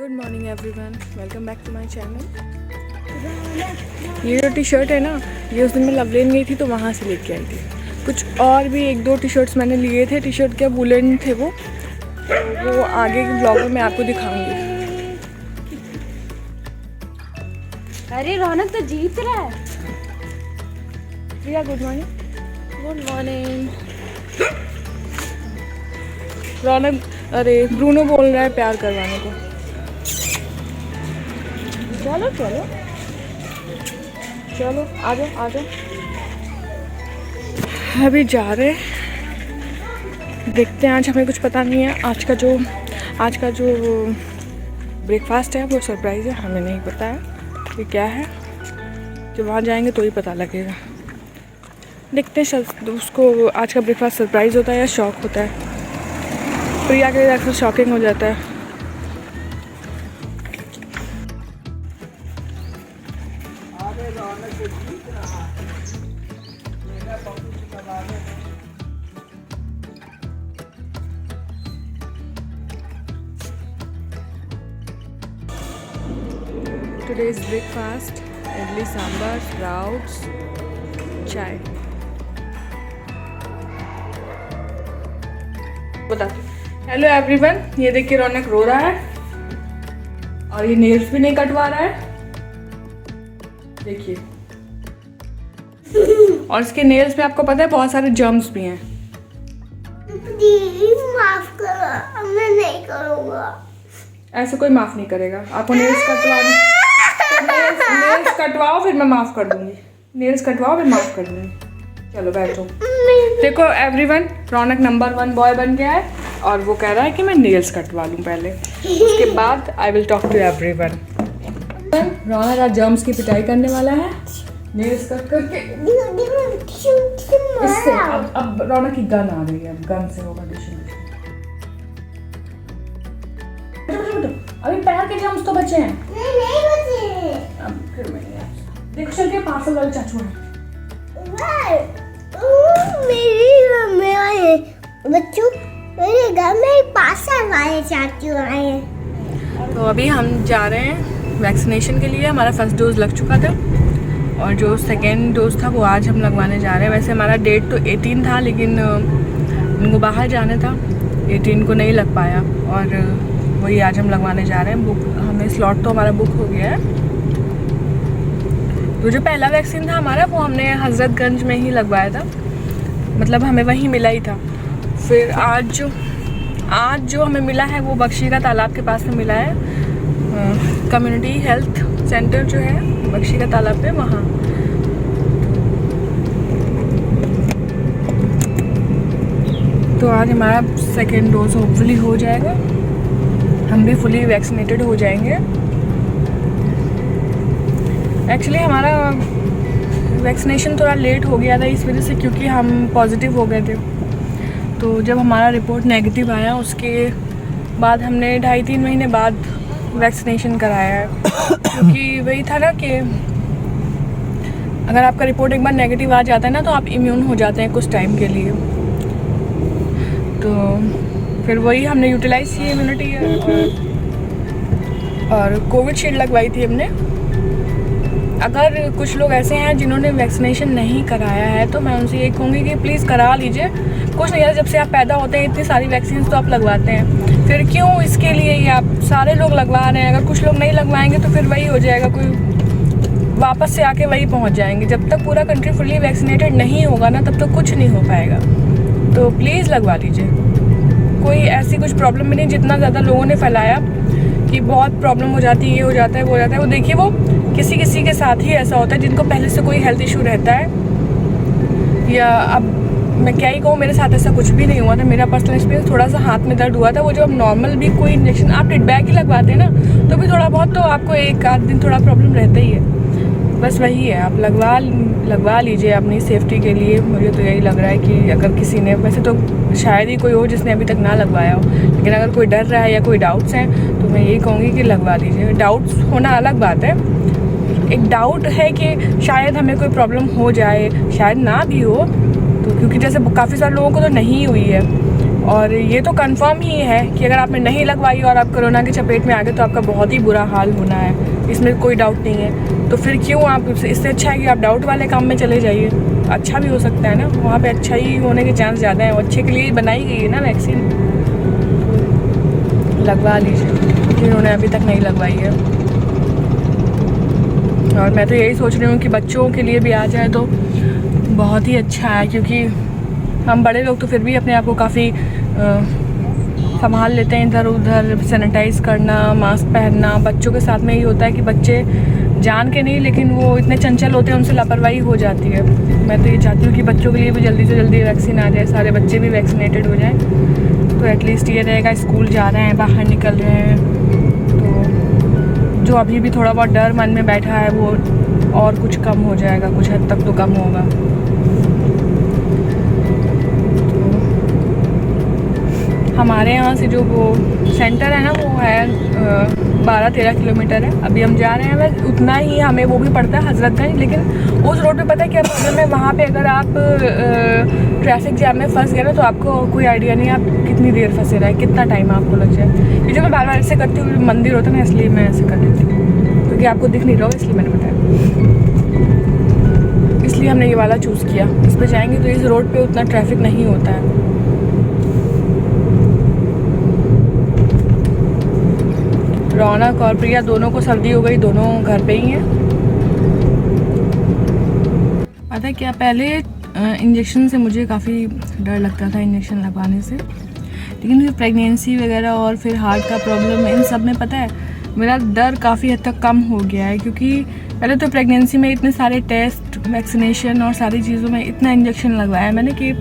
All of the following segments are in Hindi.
Good morning everyone, welcome back to my channel. ये जो टी शर्ट है ना, ये उस दिन मैं लवलेन गई थी तो वहाँ से लेके आई थी। कुछ और भी एक दो टी शर्ट्स मैंने लिए थे। टी शर्ट क्या वुलन थे वो, तो वो आगे के ब्लॉग में मैं आपको दिखाऊंगी। अरे रौनक तो जीत रहा है। Priya good morning. Good morning. Raunak, अरे ब्रूनो बोल रहा है प्यार करवाने को। चलो चलो चलो आ जाओ आ जाओ। अभी जा रहे, देखते हैं। आज हमें कुछ पता नहीं है। आज का जो ब्रेकफास्ट है वो सरप्राइज़ है, हमें नहीं पता है कि क्या है। जब वहाँ जाएंगे तो ही पता लगेगा। देखते हैं उसको आज का ब्रेकफास्ट सरप्राइज़ होता है या शौक होता है। प्रिया के लिए अक्सर शॉकिंग हो जाता है। Today's breakfast: idli sambar, sprouts, चाय। बताती। हेलो एवरीवन, ये देखिए रौनक रो रहा है और ये नेल्स भी नहीं कटवा रहा है। देखिए, और इसके नेल्स पे आपको पता है बहुत सारे जर्म्स भी हैं। दीदी माफ करो, मैं नहीं करूँगा। ऐसे कोई माफ नहीं करेगा। आपको नेल्स कटवाओ फिर मैं माफ कर दूंगी। नेल्स कटवाओ फिर माफ कर दूंगी। चलो बैठो। देखो एवरीवन, रौनक नंबर 1 बॉय बन गया है और वो कह रहा है कि मैं नेल्स कटवा लूँ पहले, उसके बाद I will talk to everyone. Raunak आज जर्म्स की पिटाई करने वाला है नेल्स कट करके। इससे अब रौनक की गन आ गई है, अब गन से होगा डिशन। अभी पैर के जर्म्स तो बचे हैं। नहीं बचे। अब फिर मैंने देखो चल के पार्सल वाले चाचू हैं। मेरे बच्चों, मेरे घर में पार्सल वाले चाचू आए हैं। तो अभी हम जा रहे हैं वैक्सीनेशन के लिए। हमारा फर्स्ट डोज लग चुका था और जो सेकेंड डोज था वो आज हम लगवाने जा रहे हैं। वैसे हमारा डेट तो 18 था, लेकिन उनको बाहर जाना था, 18 को नहीं लग पाया और वही आज हम लगवाने जा रहे हैं। हमें स्लॉट तो हमारा बुक हो गया है। तो जो पहला वैक्सीन था हमारा वो हमने हजरतगंज में ही लगवाया था, मतलब हमें वहीं मिला ही था। फिर आज जो हमें मिला है वो बख्शी का तालाब के पास में मिला है। कम्युनिटी हेल्थ सेंटर जो है बख्शी का तालाब पे, वहाँ। तो आज हमारा सेकेंड डोज होपफुली हो जाएगा, हम भी फुली वैक्सीनेटेड हो जाएंगे। एक्चुअली हमारा वैक्सीनेशन थोड़ा लेट हो गया था इस वजह से, क्योंकि हम पॉजिटिव हो गए थे। तो जब हमारा रिपोर्ट नेगेटिव आया उसके बाद हमने 2.5-3 महीने बाद वैक्सीनेशन कराया है। क्योंकि वही था ना कि अगर आपका रिपोर्ट एक बार नेगेटिव आ जाता है ना तो आप इम्यून हो जाते हैं कुछ टाइम के लिए। तो फिर वही हमने यूटिलाइज की इम्यूनिटी और कोविड शील्ड लगवाई थी हमने। अगर कुछ लोग ऐसे हैं जिन्होंने वैक्सीनेशन नहीं कराया है तो मैं उनसे ये कहूँगी कि प्लीज़ करा लीजिए। कुछ नहीं है, जब से आप पैदा होते हैं इतनी सारी वैक्सीन तो आप लगवाते हैं, फिर क्यों इसके लिए ही आप सारे लोग लगवा रहे हैं। अगर कुछ लोग नहीं लगवाएंगे तो फिर वही हो जाएगा, कोई वापस से आके वही पहुँच जाएंगे। जब तक पूरा कंट्री फुली वैक्सीनेटेड नहीं होगा ना तब तक कुछ नहीं हो पाएगा। तो प्लीज़ लगवा लीजिए। कोई ऐसी कुछ प्रॉब्लम भी नहीं, जितना ज़्यादा लोगों ने फैलाया कि बहुत प्रॉब्लम हो जाती है, ये हो जाता है, वो हो जाता है। वो देखिए, वो किसी के साथ ही ऐसा होता है जिनको पहले से कोई हेल्थ इशू रहता है। या अब मैं क्या ही कहूँ, मेरे साथ ऐसा कुछ भी नहीं हुआ था। मेरा पर्सनल एक्सपीरियंस, थोड़ा सा हाथ में दर्द हुआ था। वो जब नॉर्मल भी कोई इंजेक्शन आप टिडबैक ही लगवाते हैं ना तो भी थोड़ा बहुत तो आपको 1-8 दिन थोड़ा प्रॉब्लम रहता ही है। बस वही है, आप लगवा लीजिए अपनी सेफ्टी के लिए। मुझे तो यही लग रहा है कि अगर किसी ने, वैसे तो शायद ही कोई हो जिसने अभी तक ना लगवाया हो, लेकिन अगर कोई डर रहा है या कोई डाउट्स हैं तो मैं यही कहूँगी कि लगवा लीजिए। डाउट्स होना अलग बात है। एक डाउट है कि शायद हमें कोई प्रॉब्लम हो जाए, शायद ना भी हो, तो क्योंकि जैसे काफ़ी सारे लोगों को तो नहीं हुई है, और ये तो कंफर्म ही है कि अगर आपने नहीं लगवाई और आप कोरोना की चपेट में आ गए तो आपका बहुत ही बुरा हाल होना है, इसमें कोई डाउट नहीं है। तो फिर क्यों आप, इससे अच्छा है कि आप डाउट वाले काम में चले जाइए, अच्छा भी हो सकता है ना, वहाँ पे अच्छा ही होने के चांस ज़्यादा हैं। अच्छे के लिए ही बनाई गई है ना वैक्सीन, लगवा लीजिए जिन्होंने अभी तक नहीं लगवाई है। और मैं तो यही सोच रही हूँ कि बच्चों के लिए भी आ जाए तो बहुत ही अच्छा है, क्योंकि हम बड़े लोग तो फिर भी अपने आप को काफ़ी संभाल लेते हैं, इधर उधर सैनिटाइज करना, मास्क पहनना। बच्चों के साथ में ये होता है कि बच्चे जान के नहीं, लेकिन वो इतने चंचल होते हैं, उनसे लापरवाही हो जाती है। मैं तो ये चाहती हूँ कि बच्चों के लिए भी जल्दी से जल्दी वैक्सीन आ जाए, सारे बच्चे भी वैक्सीनेटेड हो जाएं, तो एटलीस्ट ये रहेगा स्कूल जा रहे हैं, बाहर निकल रहे हैं, तो जो अभी भी थोड़ा बहुत डर मन में बैठा है वो और कुछ कम हो जाएगा, कुछ हद तक तो कम होगा। हमारे यहाँ से जो वो सेंटर है ना, वो है 12-13 किलोमीटर है। अभी हम जा रहे हैं, बस उतना ही हमें वो भी पड़ता है हजरतगंज, लेकिन उस रोड पे पता है क्या प्रॉब्लम है, वहाँ पे अगर आप ट्रैफिक जैम में फंस गए ना तो आपको कोई आइडिया नहीं आप कितनी देर फंसे रहे, कितना टाइम आपको लग जाए। ये जो मैं बार बार ऐसे करती हूँ, मंदिर होता है ना, इसलिए मैं ऐसे कर देती हूँ, क्योंकि आपको दिख नहीं रहा होगा, इसलिए मैंने बताया। इसलिए हमने ये वाला चूज़ किया, इस पर जाएंगे तो इस रोड पर उतना ट्रैफिक नहीं होता है। रौनक और प्रिया दोनों को सर्दी हो गई, दोनों घर पे ही हैं। पता है क्या, पहले इंजेक्शन से मुझे काफ़ी डर लगता था, इंजेक्शन लगवाने से, लेकिन फिर प्रेगनेंसी वगैरह और फिर हार्ट का प्रॉब्लम, इन सब में पता है मेरा डर काफ़ी हद तक कम हो गया है। क्योंकि पहले तो प्रेगनेंसी में इतने सारे टेस्ट, वैक्सीनेशन और सारी चीज़ों में इतना इंजेक्शन लगवाया मैंने कि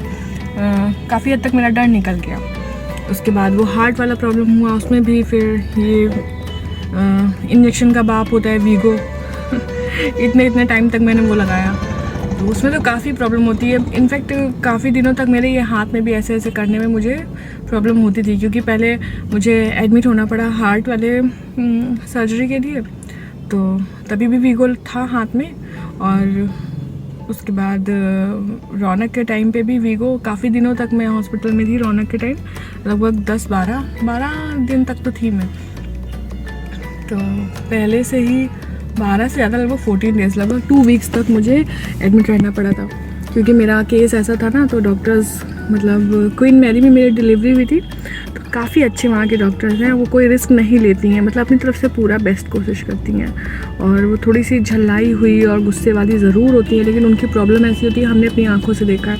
काफ़ी हद तक मेरा डर निकल गया। उसके बाद वो हार्ट वाला प्रॉब्लम हुआ, उसमें भी फिर ये इंजेक्शन का बाप होता है वीगो इतने टाइम तक मैंने वो लगाया, तो उसमें तो काफ़ी प्रॉब्लम होती है। इनफैक्ट काफ़ी दिनों तक मेरे ये हाथ में भी ऐसे ऐसे करने में मुझे प्रॉब्लम होती थी, क्योंकि पहले मुझे एडमिट होना पड़ा हार्ट वाले सर्जरी के लिए, तो तभी भी वीगो था हाथ में। और उसके बाद रौनक के टाइम पे भी वीगो, काफ़ी दिनों तक मैं हॉस्पिटल में थी रौनक के टाइम, लगभग 10-12 दिन तक तो थी मैं। तो पहले से ही 12 से ज़्यादा, लगभग 14 डेज़, लगभग 2 वीक्स तक मुझे एडमिट रहना पड़ा था, क्योंकि मेरा केस ऐसा था ना। तो डॉक्टर्स, मतलब क्वीन मैरी में मेरी डिलीवरी हुई थी, तो काफ़ी अच्छे वहाँ के डॉक्टर्स हैं, वो कोई रिस्क नहीं लेती हैं, मतलब अपनी तरफ से पूरा बेस्ट कोशिश करती हैं। और वो थोड़ी सी झल्लाई हुई और गुस्से वाली ज़रूर होती है, लेकिन उनकी प्रॉब्लम ऐसी होती है, हमने अपनी आँखों से देखा है,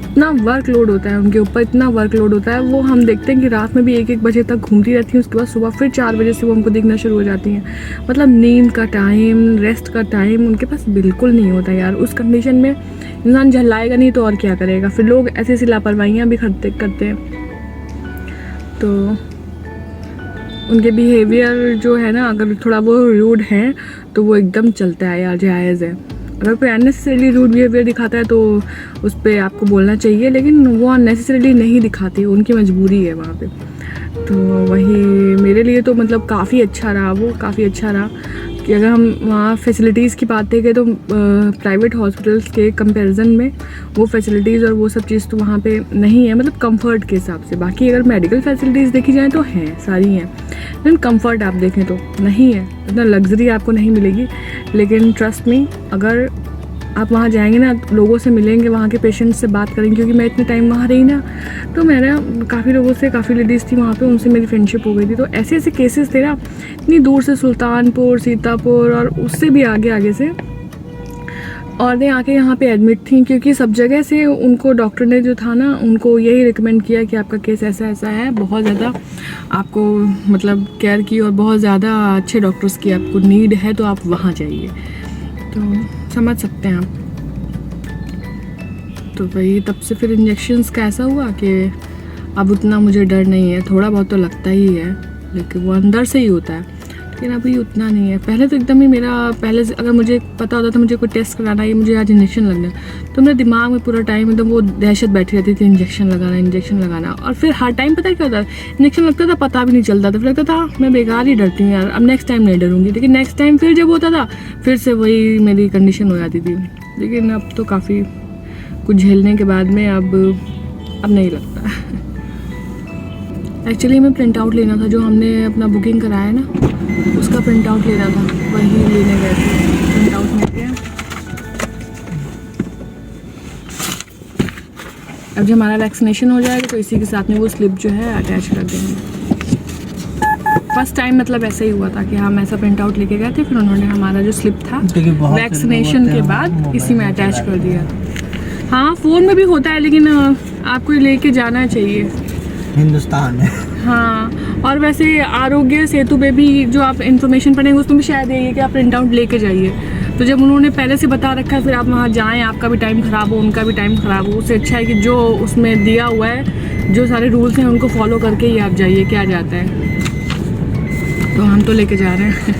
इतना वर्कलोड होता है उनके ऊपर, इतना वर्कलोड होता है। वो हम देखते हैं कि रात में भी 1-1 बजे तक घूमती रहती हैं, उसके बाद सुबह फिर 4 बजे से वो हमको दिखना शुरू हो जाती हैं। मतलब नींद का टाइम, रेस्ट का टाइम उनके पास बिल्कुल नहीं होता यार। उस कंडीशन में इंसान झल्लाएगा नहीं तो और क्या करेगा। फिर लोग ऐसी ऐसी लापरवाहियाँ भी करते हैं, तो उनके बिहेवियर जो है ना, अगर थोड़ा वो रूड है तो वो एकदम चलता है यार, जायज़ है। अगर कोई अननेसेसरीली रूड बिहेवियर दिखाता है तो उस पर आपको बोलना चाहिए, लेकिन वो अननेसेसरीली नहीं दिखाती, उनकी मजबूरी है वहाँ पे। तो वही मेरे लिए तो मतलब काफ़ी अच्छा रहा, वो काफ़ी अच्छा रहा कि अगर हम वहाँ फैसिलिटीज़ की बात करें तो प्राइवेट हॉस्पिटल्स के कंपैरिजन में वो फैसिलिटीज़ और वो सब चीज़ तो वहाँ पे नहीं है, मतलब कंफर्ट के हिसाब से। बाकी अगर मेडिकल फैसिलिटीज़ देखी जाए तो हैं, सारी हैं, लेकिन कंफर्ट आप देखें तो नहीं है, इतना लग्जरी आपको नहीं मिलेगी। लेकिन ट्रस्ट मी, अगर आप वहाँ जाएंगे ना, लोगों से मिलेंगे, वहाँ के पेशेंट्स से बात करेंगे, क्योंकि मैं इतने टाइम वहाँ रही ना, तो मैंने काफ़ी लोगों से, काफ़ी लेडीज़ थी वहाँ पे, उनसे मेरी फ्रेंडशिप हो गई थी। तो ऐसे ऐसे केसेस थे ना, इतनी दूर से सुल्तानपुर, सीतापुर और उससे भी आगे से औरतें आके यहाँ पे एडमिट थी, क्योंकि सब जगह से उनको डॉक्टर ने जो था ना, उनको यही रिकमेंड किया कि आपका केस ऐसा ऐसा है, बहुत ज़्यादा आपको मतलब केयर की और बहुत ज़्यादा अच्छे डॉक्टर्स की आपको नीड है, तो आप वहाँ जाइए। तो समझ सकते हैं आप। तो वही तब से फिर इंजेक्शन्स का ऐसा हुआ कि अब उतना मुझे डर नहीं है, थोड़ा बहुत तो लगता ही है, लेकिन वो अंदर से ही होता है, लेकिन अभी उतना नहीं है। पहले तो एकदम ही मेरा, पहले से अगर मुझे पता होता था मुझे कोई टेस्ट कराना है, मुझे आज इंजेक्शन लगना है, तो मेरे दिमाग में पूरा टाइम एकदम वो दहशत बैठी रहती थी, इंजेक्शन लगाना। और फिर हर टाइम पता क्या होता है, इंजेक्शन लगता था पता भी नहीं चलता था, फिर लगता था मैं बेकार ही डरती हूँ यार, अब नेक्स्ट टाइम नहीं डरूंगी। लेकिन नेक्स्ट टाइम फिर जब होता था, फिर से वही मेरी कंडीशन हो जाती थी। लेकिन अब तो काफ़ी कुछ झेलने के बाद में अब नहीं लगता। एक्चुअली हमें प्रिंट आउट लेना था, जो हमने अपना बुकिंग कराया ना उसका प्रिंट आउट लेना था, वही लेने गए थे। प्रिंट आउट मिल गया। अब जब हमारा वैक्सीनेशन हो जाएगा तो इसी के साथ में वो स्लिप जो है अटैच कर देंगे। फर्स्ट टाइम मतलब ऐसा ही हुआ था कि हम ऐसा प्रिंट आउट लेके गए थे, फिर उन्होंने हमारा जो स्लिप था वैक्सीनेशन के बाद इसी में अटैच कर दिया। हाँ, फ़ोन में भी होता है, लेकिन आपको लेके जाना चाहिए, हिंदुस्तान है। हाँ। और वैसे आरोग्य सेतु पे भी जो आप इन्फॉर्मेशन पढ़ेंगे उसमें भी शायद यही है कि आप प्रिंट आउट लेके जाइए। तो जब उन्होंने पहले से बता रखा है फिर आप वहाँ जाएं, आपका भी टाइम ख़राब हो, उनका भी टाइम ख़राब हो। उससे अच्छा है कि जो उसमें दिया हुआ है, जो सारे रूल्स हैं उनको फॉलो करके ही आप जाइए, क्या जाता है। तो हम तो लेके जा रहे हैं।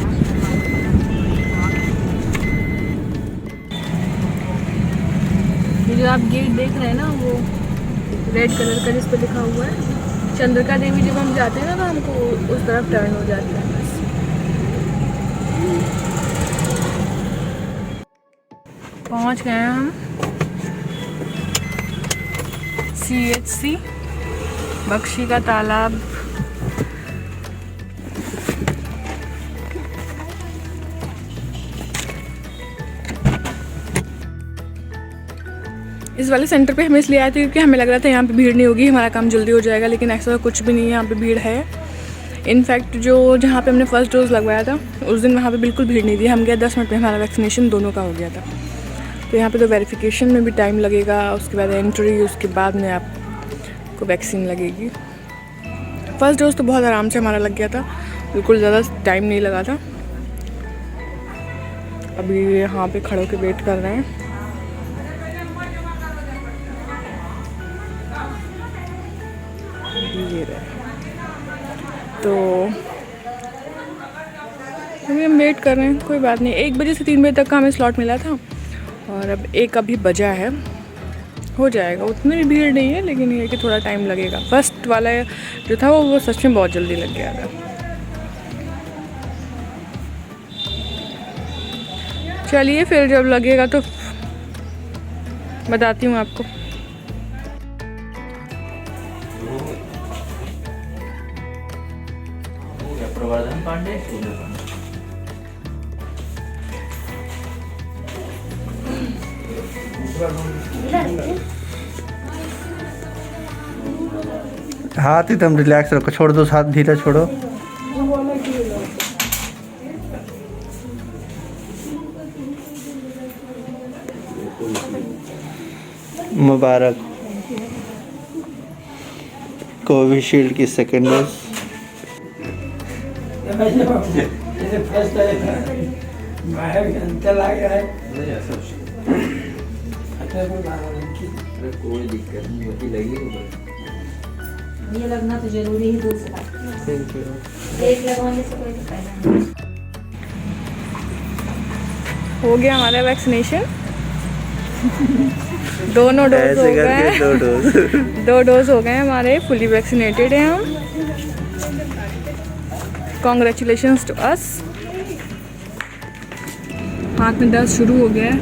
ये जो आप गेट देख रहे हैं ना, वो रेड कलर का जिस पर लिखा हुआ है चंद्रिका देवी, जब हम जाते हैं ना तो हमको उस तरफ टर्न हो जाता है बस। पहुंच गए हैं हम CHC बख्शी का तालाब। इस वाले सेंटर पे हमें इसलिए आए थे क्योंकि हमें लग रहा था यहाँ पे भीड़ नहीं होगी, हमारा काम जल्दी हो जाएगा, लेकिन ऐसा कुछ भी नहीं है, यहाँ पे भीड़ है। इनफैक्ट जहाँ पे हमने फर्स्ट डोज लगवाया था उस दिन वहाँ पे बिल्कुल भीड़ नहीं थी। हम गए 10 मिनट में हमारा वैक्सीनेशन दोनों का हो गया था। तो यहाँ पे तो वेरिफिकेशन में भी टाइम लगेगा, उसके बाद एंट्री, उसके बाद में आपको वैक्सीन लगेगी। फर्स्ट डोज तो बहुत आराम से हमारा लग गया था, बिल्कुल ज़्यादा टाइम नहीं लगा था। अभी यहाँ पे खड़े होकर वेट कर रहे हैं। ये रहे, तो अभी हम वेट कर रहे हैं, कोई बात नहीं। 1 बजे से 3 बजे तक का हमें स्लॉट मिला था और अब 1 अभी बजा है, हो जाएगा। उतनी भी भीड़ नहीं है, लेकिन ये कि थोड़ा टाइम लगेगा। फर्स्ट वाला जो था वो सच में बहुत जल्दी लग गया था। चलिए फिर जब लगेगा तो बताती हूँ आपको। प्रवर्धन पांडे, हाथ एकदम रिलैक्स रखो, छोड़ दो हाथ, धीरे छोड़ो। मुबारक। कोविशील्ड की सेकेंड डोज। कोई दिक्कत नहीं होती, लगी ये लगना तो जरूरी ही दूसरा। एक लगवाने से कोई दिक्कत नहीं। हो गया हमारा वैक्सीनेशन। दोनों डोज हो गए, 2 डोज 2 डोज हो गए हमारे, फुली वैक्सीनेटेड हैं हम। Congratulations to us. हाथ में दर्द शुरू हो गया है।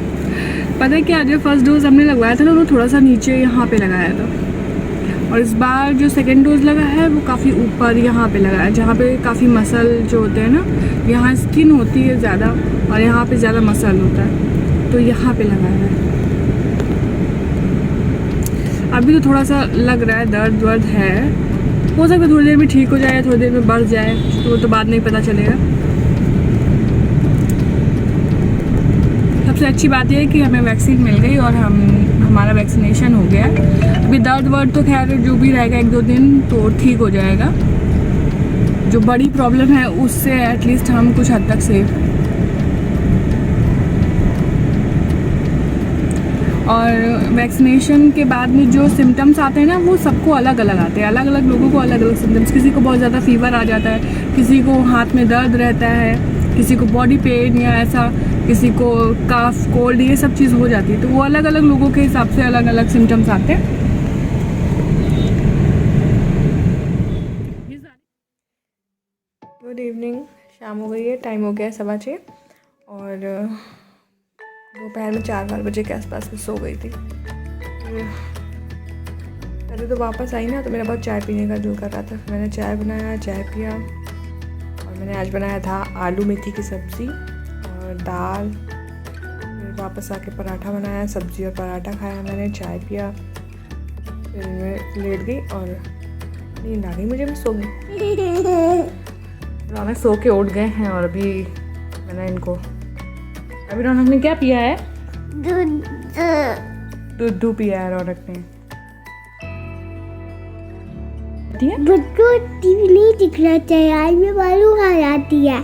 पता है क्या, जो फर्स्ट डोज हमने लगवाया था ना, वो थोड़ा सा नीचे यहाँ पे लगाया था, और इस बार जो सेकेंड डोज लगा है वो काफ़ी ऊपर यहाँ पे लगा है, जहाँ पे काफ़ी मसल जो होते हैं ना, यहाँ स्किन होती है ज़्यादा और यहाँ पे ज़्यादा मसल होता है, तो यहाँ पे लगा है। अभी तो थोड़ा सा लग रहा है, दर्द वर्द है, हो सकता है थोड़ी देर में ठीक हो जाए, थोड़ी देर में बढ़ जाए, तो वो तो बाद में ही पता चलेगा। सबसे अच्छी बात यह है कि हमें वैक्सीन मिल गई और हमारा वैक्सीनेशन हो गया। अभी दर्द वर्द तो खैर जो भी रहेगा 1-2 दिन तो ठीक हो जाएगा। जो बड़ी प्रॉब्लम है उससे एटलीस्ट हम कुछ हद तक सेफ। और वैक्सीनेशन के बाद में जो सिम्टम्स आते हैं ना, वो सबको अलग अलग आते हैं, अलग अलग लोगों को अलग अलग सिम्टम्स। किसी को बहुत ज़्यादा फीवर आ जाता है, किसी को हाथ में दर्द रहता है, किसी को बॉडी पेन या ऐसा, किसी को काफ, कोल्ड, ये सब चीज़ हो जाती है। तो वो अलग अलग लोगों के हिसाब से अलग अलग सिम्टम्स आते हैं। गुड इवनिंग, शाम हो गई है, टाइम हो गया है 6:15 और दोपहर में 4-4 बजे के आसपास में सो गई थी। अरे तो वापस आई ना तो मेरा बहुत चाय पीने का दिल कर रहा था। मैंने चाय बनाया, चाय पिया, और मैंने आज बनाया था आलू मेथी की सब्ज़ी और दाल। फिर वापस आके पराठा बनाया, सब्ज़ी और पराठा खाया मैंने, चाय पिया, फिर मैं लेट गई और नींद आ गई मुझे, मैं सो गई। रौनक सो के उठ गए हैं और अभी मैंने इनको, अभी रौनक ने क्या पिया है? दूध पिया है रौनक ने। मुझको टीवी नहीं दिखना चाहिए, आज में बालू आ जाती है।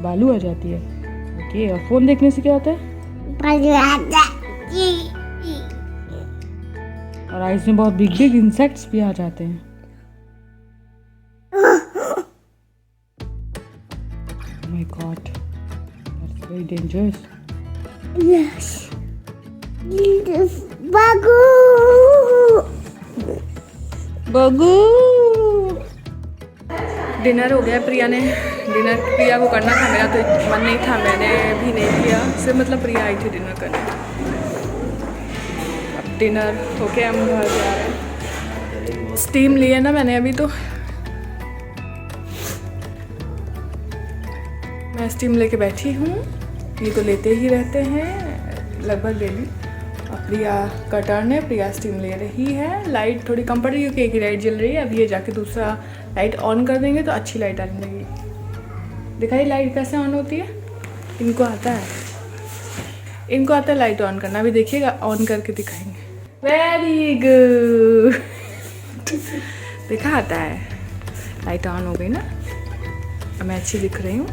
बालू आ जाती है, ओके। और फोन देखने से क्या होता है? बालू आ जाती है। और आइस में बहुत बिग बिग इंसेक्ट्स भी आ जाते हैं। My god, that's very dangerous. Yes, बागू बगू। डिनर हो गया, प्रिया ने डिनर, प्रिया को करना था, मेरा तो मन नहीं था, मैंने भी नहीं किया। सिर्फ मतलब प्रिया आई थी डिनर करने। अब डिनर हो के हम घर जा रहे हैं। स्टीम लिए ना मैंने अभी, तो मैं स्टीम लेके बैठी हूँ। ये तो लेते ही रहते हैं लगभग डेली। अब प्रिया का टर्न है, प्रिया स्टीम ले रही है। लाइट थोड़ी कम पड़ रही है क्योंकि एक ही लाइट जल रही है। अब ये जाके दूसरा लाइट ऑन कर देंगे तो अच्छी लाइट आने लगेगी। दिखाई लाइट कैसे ऑन होती है? इनको आता है, इनको आता है लाइट ऑन करना। अभी देखिएगा, ऑन करके दिखाएंगे। वेरी गुड, देखा आता है। लाइट ऑन हो गई ना, अब मैं अच्छी दिख रही हूँ,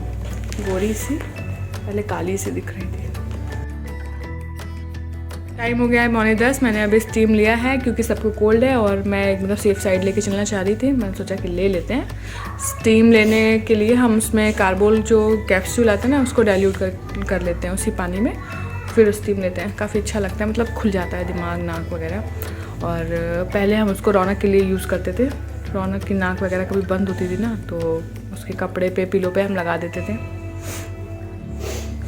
गोरी सी, पहले काली सी दिख रही थी। टाइम हो गया है 9:45। मैंने अभी स्टीम लिया है क्योंकि सबको कोल्ड है और मैं मतलब सेफ साइड लेके चलना चाह रही थी। मैंने सोचा कि ले लेते हैं। स्टीम लेने के लिए हम उसमें कार्बोल जो कैप्सूल आता है ना, उसको डाइल्यूट कर लेते हैं उसी पानी में, फिर स्टीम लेते हैं। काफ़ी अच्छा लगता है, मतलब खुल जाता है दिमाग, नाक वगैरह। और पहले हम उसको रौनक के लिए यूज़ करते थे। रौनक की नाक वगैरह कभी बंद होती थी ना, तो उसके कपड़े पे, पिलो पे हम लगा देते थे,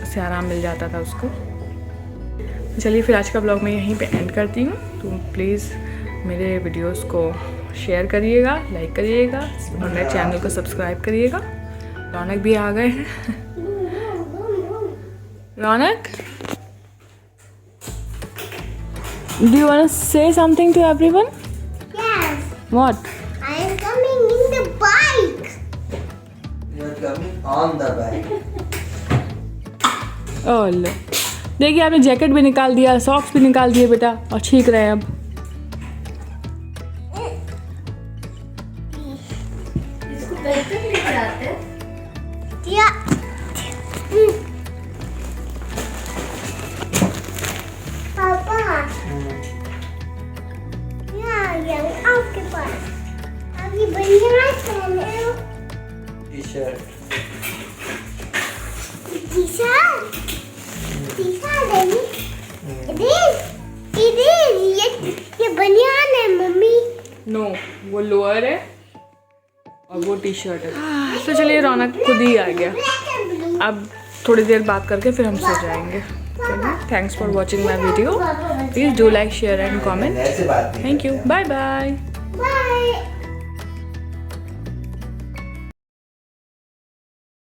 उससे आराम मिल जाता था उसको। चलिए फिर आज का ब्लॉग मैं यहीं पे एंड करती हूँ। तो प्लीज़ मेरे वीडियोस को शेयर करिएगा, लाइक करिएगा और मेरे चैनल को सब्सक्राइब करिएगा। रौनक भी आ गए हैं। रौनक, do you want to say something to everyone? Yes, What? I am coming in the bike. You are coming on the bike. Oh, लो देखिए, आपने जैकेट भी निकाल दिया, सॉक्स भी निकाल दिए बेटा, और छींक रहे हैं अब। इसको कहीं तक लेकर आते हैं? या पापा, या आपके पास अभी बढ़िया पहने हो टी-शर्ट। टी-शर्ट ये बनियान है मम्मी। नो, वो लोअर है और वो टी शर्ट है। तो चलिए, रौनक खुद ही आ गया। अब थोड़ी देर बात करके फिर हम सो जाएंगे। Thanks for watching my video. Please do like, share and comment. ऐसे बात नहीं thank you, bye bye. Bye.